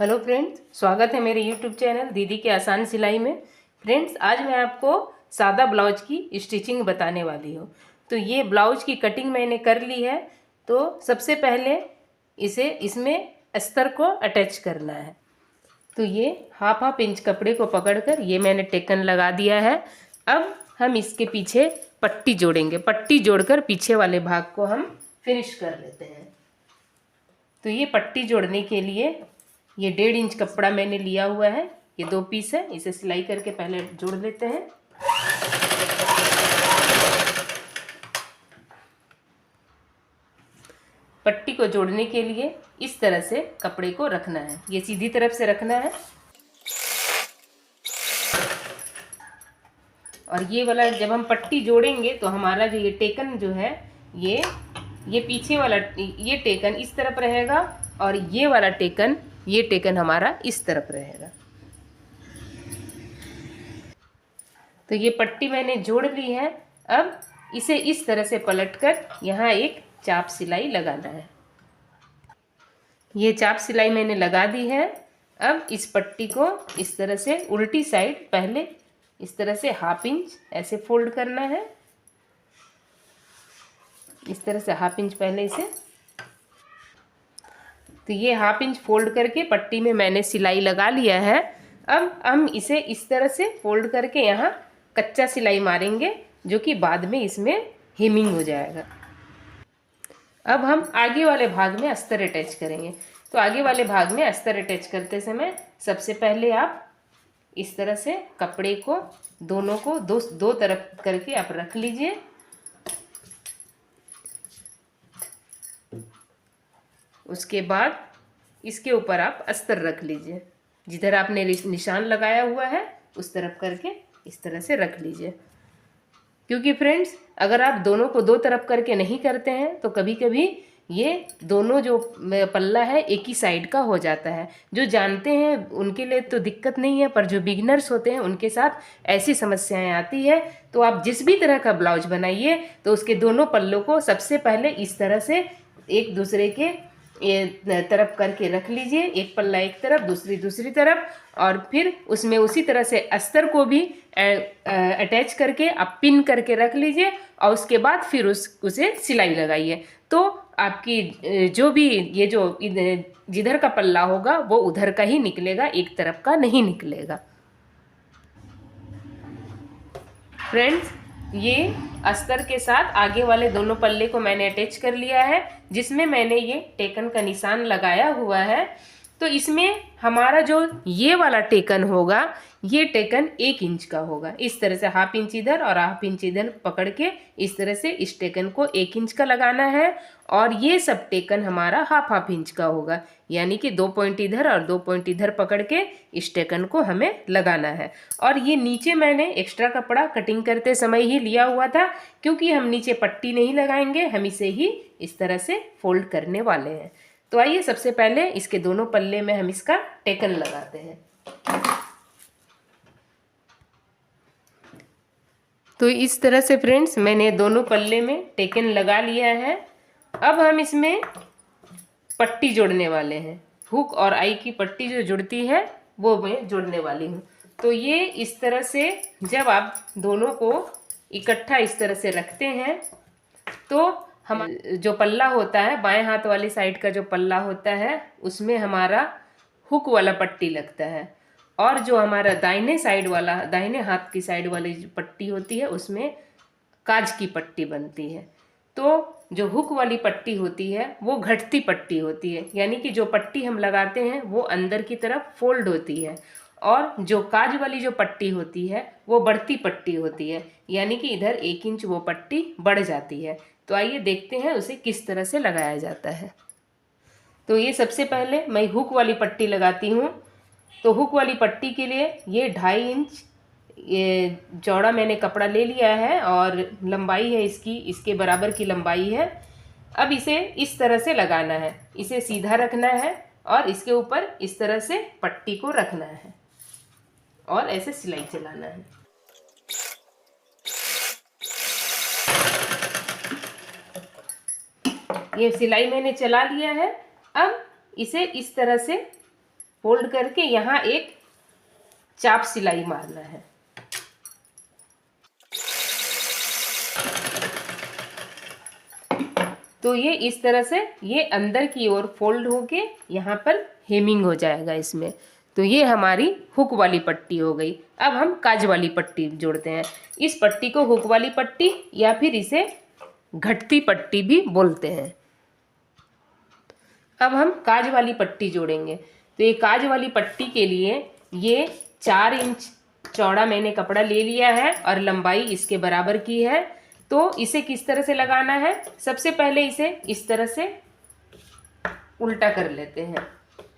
Hello friends, स्वागत है मेरे यूट्यूब चैनल दीदी के आसान सिलाई में। फ्रेंड्स, आज मैं आपको सादा ब्लाउज की स्टिचिंग बताने वाली हूँ। तो ये ब्लाउज की कटिंग मैंने कर ली है। तो सबसे पहले इसमें अस्तर को अटैच करना है। तो ये हाफ इंच कपड़े को पकड़कर ये मैंने टेकन लगा दिया है। अब हम इसके पीछे पट्टी जोड़ेंगे। पट्टी जोड़कर पीछे वाले भाग को हम फिनिश कर लेते हैं। तो ये पट्टी जोड़ने के लिए ये 1.5 इंच कपड़ा मैंने लिया हुआ है। ये 2 पीस है, इसे सिलाई करके पहले जोड़ लेते हैं। पट्टी को जोड़ने के लिए इस तरह से कपड़े को रखना है। ये सीधी तरफ से रखना है और ये वाला जब हम पट्टी जोड़ेंगे तो हमारा जो ये टेकन जो है ये पीछे वाला ये टेकन इस तरफ रहेगा और ये टेकन हमारा इस तरफ रहेगा। तो ये पट्टी मैंने जोड़ ली है। अब इसे इस तरह से पलटकर यहाँ एक चाप सिलाई लगाना है। ये चाप सिलाई मैंने लगा दी है। अब इस पट्टी को इस तरह से उल्टी साइड पहले इस तरह से हाफ इंच ऐसे फोल्ड करना है। इस तरह से हाफ इंच पहले इसे, तो ये हाफ इंच फोल्ड करके पट्टी में मैंने सिलाई लगा लिया है। अब हम इसे इस तरह से फोल्ड करके यहाँ कच्चा सिलाई मारेंगे, जो कि बाद में इसमें हेमिंग हो जाएगा। अब हम आगे वाले भाग में अस्तर अटैच करेंगे। तो आगे वाले भाग में अस्तर अटैच करते समय सबसे पहले आप इस तरह से कपड़े को दोनों को दो तरफ करके आप रख लीजिए। उसके बाद इसके ऊपर आप अस्तर रख लीजिए। जिधर आपने निशान लगाया हुआ है उस तरफ करके इस तरह से रख लीजिए। क्योंकि फ्रेंड्स, अगर आप दोनों को 2 तरफ करके नहीं करते हैं तो कभी कभी ये दोनों जो पल्ला है एक ही साइड का हो जाता है। जो जानते हैं उनके लिए तो दिक्कत नहीं है, पर जो बिगिनर्स होते हैं उनके साथ ऐसी समस्याएं आती है। तो आप जिस भी तरह का ब्लाउज बनाइए तो उसके दोनों पल्लों को सबसे पहले इस तरह से एक दूसरे के तरफ करके रख लीजिए। एक पल्ला एक तरफ, दूसरी तरफ, और फिर उसमें उसी तरह से अस्तर को भी अटैच करके आप पिन करके रख लीजिए और उसके बाद फिर उसे सिलाई लगाइए। तो आपकी जो भी ये जो जिधर का पल्ला होगा वो उधर का ही निकलेगा, एक तरफ का नहीं निकलेगा। फ्रेंड्स, ये अस्तर के साथ आगे वाले दोनों पल्ले को मैंने अटैच कर लिया है, जिसमें मैंने ये टेकन का निशान लगाया हुआ है। तो इसमें हमारा जो ये वाला टेकन होगा, ये टेकन 1 इंच का होगा। इस तरह से हाफ इंच इधर और हाफ इंच इधर पकड़ के इस तरह से इस टेकन को 1 इंच का लगाना है। और ये सब टेकन हमारा हाफ इंच का होगा, यानी कि 2 पॉइंट इधर और 2 पॉइंट इधर पकड़ के इस टेकन को हमें लगाना है। और ये नीचे मैंने एक्स्ट्रा कपड़ा कटिंग करते समय ही लिया हुआ था, क्योंकि हम नीचे पट्टी नहीं लगाएंगे, हम इसे ही इस तरह से फोल्ड करने वाले हैं। तो आइए सबसे पहले इसके दोनों पल्ले में हम इसका टेकन लगाते हैं। तो इस तरह से फ्रेंड्स मैंने दोनों पल्ले में टेकन लगा लिया है। अब हम इसमें पट्टी जोड़ने वाले हैं। हुक और आई की पट्टी जो जुड़ती है वो मैं जोड़ने वाली हूँ। तो ये इस तरह से जब आप दोनों को इकट्ठा इस तरह से रखते हैं तो हम जो पल्ला होता है, बाएं हाथ वाली साइड का जो पल्ला होता है, उसमें हमारा हुक वाला पट्टी लगता है। और जो हमारा दाहिने हाथ की साइड वाली जो पट्टी होती है उसमें काज की पट्टी बनती है। तो जो हुक वाली पट्टी होती है वो घटती पट्टी होती है, यानी कि जो पट्टी हम लगाते हैं वो अंदर की तरफ फोल्ड होती है। और जो काज वाली जो पट्टी होती है वो बढ़ती पट्टी होती है, यानी कि इधर 1 इंच वो पट्टी बढ़ जाती है। तो आइए देखते हैं उसे किस तरह से लगाया जाता है। तो ये सबसे पहले मैं हुक वाली पट्टी लगाती हूँ। तो हुक वाली पट्टी के लिए ये 2.5 इंच ये चौड़ा मैंने कपड़ा ले लिया है और लंबाई है इसके बराबर की लंबाई है। अब इसे इस तरह से लगाना है, इसे सीधा रखना है और इसके ऊपर इस तरह से पट्टी को रखना है और ऐसे सिलाई चलाना है। ये सिलाई मैंने चला लिया है। अब इसे इस तरह से फोल्ड करके यहाँ एक चाप सिलाई मारना है। तो ये इस तरह से ये अंदर की ओर फोल्ड होके यहाँ पर हेमिंग हो जाएगा इसमें। तो ये हमारी हुक वाली पट्टी हो गई। अब हम काज वाली पट्टी जोड़ते हैं। इस पट्टी को हुक वाली पट्टी या फिर इसे घटती पट्टी भी बोलते हैं। अब हम काज वाली पट्टी जोड़ेंगे। तो ये काज वाली पट्टी के लिए ये 4 इंच चौड़ा मैंने कपड़ा ले लिया है और लंबाई इसके बराबर की है। तो इसे किस तरह से लगाना है, सबसे पहले इसे इस तरह से उल्टा कर लेते हैं।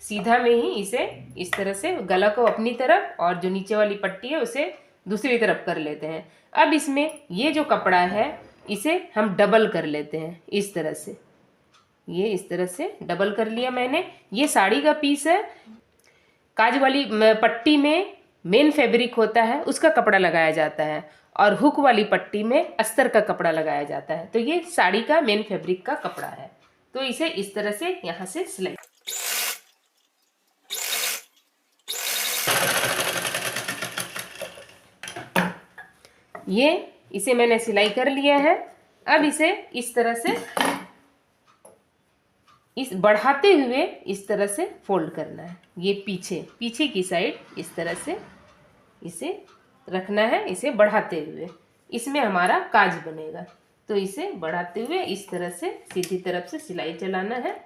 सीधा में ही इसे इस तरह से गला को अपनी तरफ और जो नीचे वाली पट्टी है उसे दूसरी तरफ कर लेते हैं। अब इसमें ये जो कपड़ा है इसे हम डबल कर लेते हैं इस तरह से। ये इस तरह से डबल कर लिया मैंने। ये साड़ी का पीस है। काज वाली पट्टी में मेन फैब्रिक होता है, उसका कपड़ा लगाया जाता है, और हुक वाली पट्टी में अस्तर का कपड़ा लगाया जाता है। तो ये साड़ी का मेन फैब्रिक का कपड़ा है। तो इसे इस तरह से यहाँ से सिलाई, ये इसे मैंने सिलाई कर लिया है। अब इसे इस तरह से इस बढ़ाते हुए इस तरह से फोल्ड करना है। ये पीछे की साइड इस तरह से इसे रखना है, इसे बढ़ाते हुए। इसमें हमारा काज बनेगा। तो इसे बढ़ाते हुए इस तरह से सीधी तरफ से सिलाई चलाना है।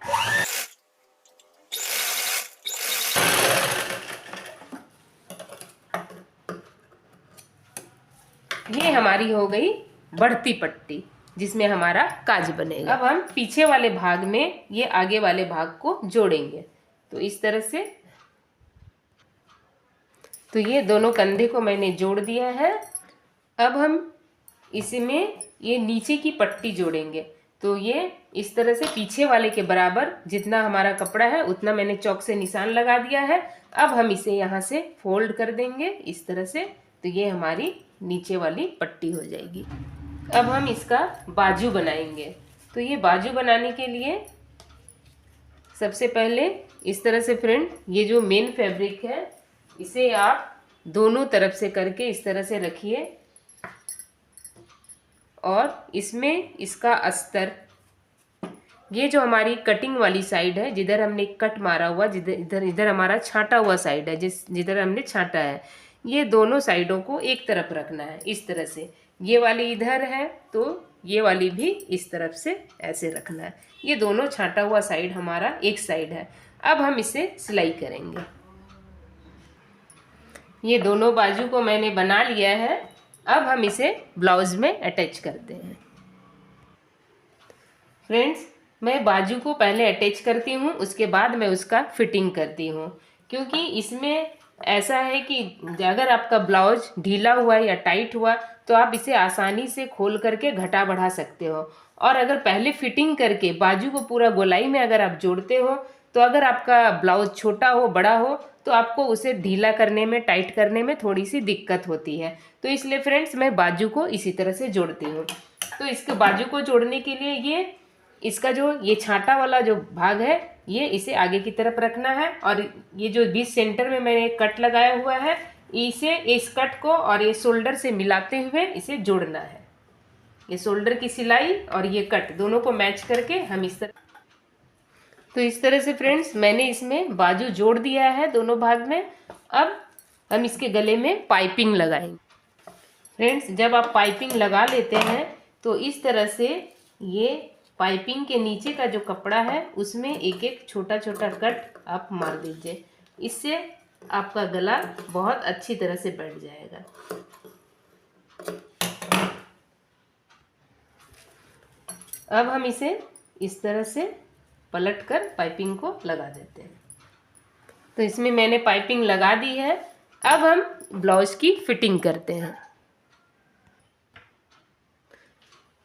ये हमारी हो गई बढ़ती पट्टी जिसमें हमारा काज बनेगा। अब हम पीछे वाले भाग में ये आगे वाले भाग को जोड़ेंगे। तो इस तरह से, तो ये दोनों कंधे को मैंने जोड़ दिया है। अब हम इसमें ये नीचे की पट्टी जोड़ेंगे। तो ये इस तरह से पीछे वाले के बराबर जितना हमारा कपड़ा है उतना मैंने चौक से निशान लगा दिया है। अब हम इसे यहाँ से फोल्ड कर देंगे इस तरह से। तो ये हमारी नीचे वाली पट्टी हो जाएगी। अब हम इसका बाजू बनाएंगे। तो ये बाजू बनाने के लिए सबसे पहले इस तरह से फ्रेंड, ये जो मेन फैब्रिक है इसे आप दोनों तरफ से करके इस तरह से रखिए, और इसमें इसका अस्तर, ये जो हमारी कटिंग वाली साइड है जिधर हमने कट मारा हुआ, इधर हमारा छांटा हुआ साइड है, जिधर हमने छांटा है, ये दोनों साइडों को एक तरफ रखना है इस तरह से। ये वाली इधर है तो ये वाली भी इस तरफ से ऐसे रखना है। ये दोनों छांटा हुआ साइड हमारा एक साइड है। अब हम इसे सिलाई करेंगे। ये दोनों बाजू को मैंने बना लिया है। अब हम इसे ब्लाउज में अटैच करते हैं। फ्रेंड्स, मैं बाजू को पहले अटैच करती हूँ, उसके बाद मैं उसका फिटिंग करती हूँ। क्योंकि इसमें ऐसा है कि अगर आपका ब्लाउज ढीला हुआ या टाइट हुआ तो आप इसे आसानी से खोल करके घटा बढ़ा सकते हो। और अगर पहले फिटिंग करके बाजू को पूरा गोलाई में अगर आप जोड़ते हो तो अगर आपका ब्लाउज छोटा हो बड़ा हो तो आपको उसे ढीला करने में, टाइट करने में थोड़ी सी दिक्कत होती है। तो इसलिए फ्रेंड्स मैं बाजू को इसी तरह से जोड़ती हूँ। तो इसके बाजू को जोड़ने के लिए ये इसका जो ये छांटा वाला जो भाग है ये इसे आगे की तरफ रखना है, और ये जो बीच सेंटर में मैंने कट लगाया हुआ है इसे, इस कट को और ये शोल्डर से मिलाते हुए इसे जोड़ना है। ये शोल्डर की सिलाई और ये कट दोनों को मैच करके हम इस तरह, तो इस तरह से फ्रेंड्स मैंने इसमें बाजू जोड़ दिया है दोनों भाग में। अब हम इसके गले में पाइपिंग लगाएंगे। फ्रेंड्स, जब आप पाइपिंग लगा लेते हैं तो इस तरह से ये पाइपिंग के नीचे का जो कपड़ा है उसमें एक एक छोटा छोटा कट आप मार दीजिए। इससे आपका गला बहुत अच्छी तरह से बैठ जाएगा। अब हम इसे इस तरह से पलटकर पाइपिंग को लगा देते हैं। तो इसमें मैंने पाइपिंग लगा दी है। अब हम ब्लाउज की फिटिंग करते हैं।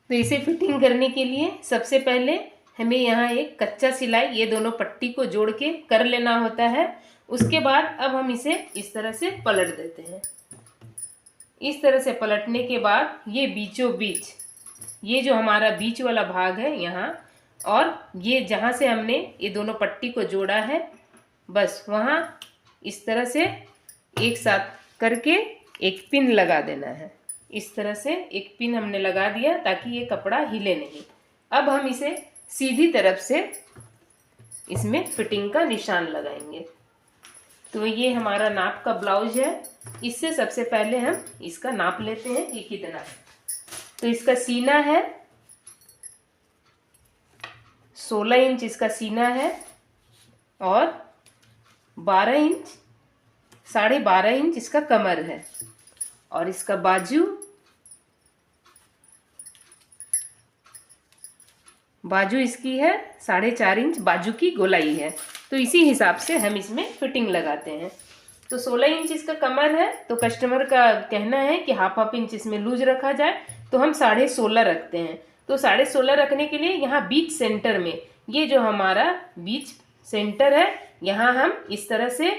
तो इसे फिटिंग करने के लिए सबसे पहले हमें यहाँ एक कच्चा सिलाई ये दोनों पट्टी को जोड़ के कर लेना होता है। उसके बाद अब हम इसे इस तरह से पलट देते हैं। इस तरह से पलटने के बाद ये बीचों बीच, ये जो हमारा बीच वाला भाग है यहाँ, और ये जहाँ से हमने ये दोनों पट्टी को जोड़ा है बस वहाँ इस तरह से एक साथ करके एक पिन लगा देना है। इस तरह से एक पिन हमने लगा दिया ताकि ये कपड़ा हिले नहीं। अब हम इसे सीधी तरफ से इसमें फिटिंग का निशान लगाएंगे। तो ये हमारा नाप का ब्लाउज है। इससे सबसे पहले हम इसका नाप लेते हैं ये कितना है। तो इसका सीना है 16 इंच इसका सीना है और 12 इंच 12.5 इंच इसका कमर है और इसका बाजू इसकी है 4.5 इंच बाजू की गोलाई है। तो इसी हिसाब से हम इसमें फिटिंग लगाते हैं। तो 16 इंच इसका कमर है, तो कस्टमर का कहना है कि हाफ इंच इसमें लूज रखा जाए, तो हम 16.5 रखते हैं। तो 16.5 रखने के लिए यहाँ बीच सेंटर में, ये जो हमारा बीच सेंटर है, यहाँ हम इस तरह से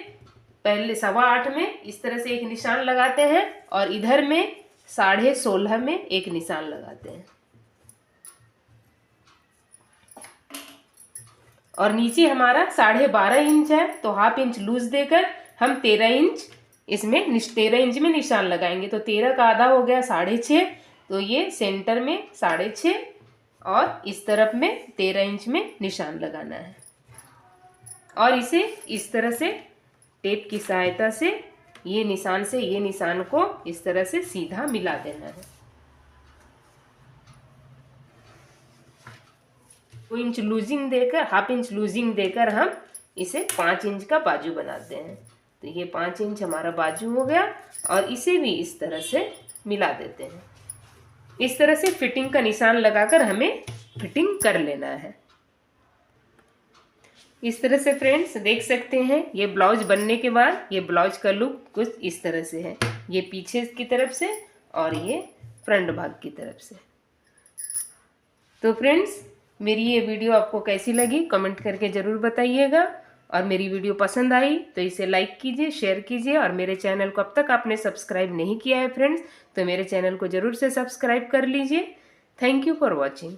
पहले 8.25 में इस तरह से एक निशान लगाते हैं और इधर में 16.5 में एक निशान लगाते हैं और नीचे हमारा 12.5 इंच है, तो हाफ इंच लूज देकर हम 13 इंच इसमें 13 इंच में निशान लगाएंगे। तो 13 का आधा हो गया 6.5, तो ये सेंटर में 6.5 और इस तरफ में 13 इंच में निशान लगाना है और इसे इस तरह से टेप की सहायता से ये निशान से ये निशान को इस तरह से सीधा मिला देना है। 2 इंच लूजिंग देकर, हाफ इंच लूजिंग देकर हम इसे 5 इंच का बाजू बनाते हैं। तो ये 5 इंच हमारा बाजू हो गया और इसे भी इस तरह से मिला देते हैं। इस तरह से फिटिंग का निशान लगाकर हमें फिटिंग कर लेना है। इस तरह से फ्रेंड्स देख सकते हैं, ये ब्लाउज बनने के बाद ये ब्लाउज का लुक कुछ इस तरह से है। ये पीछे की तरफ से और ये फ्रंट भाग की तरफ से। तो फ्रेंड्स मेरी ये वीडियो आपको कैसी लगी कमेंट करके ज़रूर बताइएगा और मेरी वीडियो पसंद आई तो इसे लाइक कीजिए, शेयर कीजिए और मेरे चैनल को अब तक आपने सब्सक्राइब नहीं किया है फ्रेंड्स तो मेरे चैनल को ज़रूर से सब्सक्राइब कर लीजिए। Thank you for watching.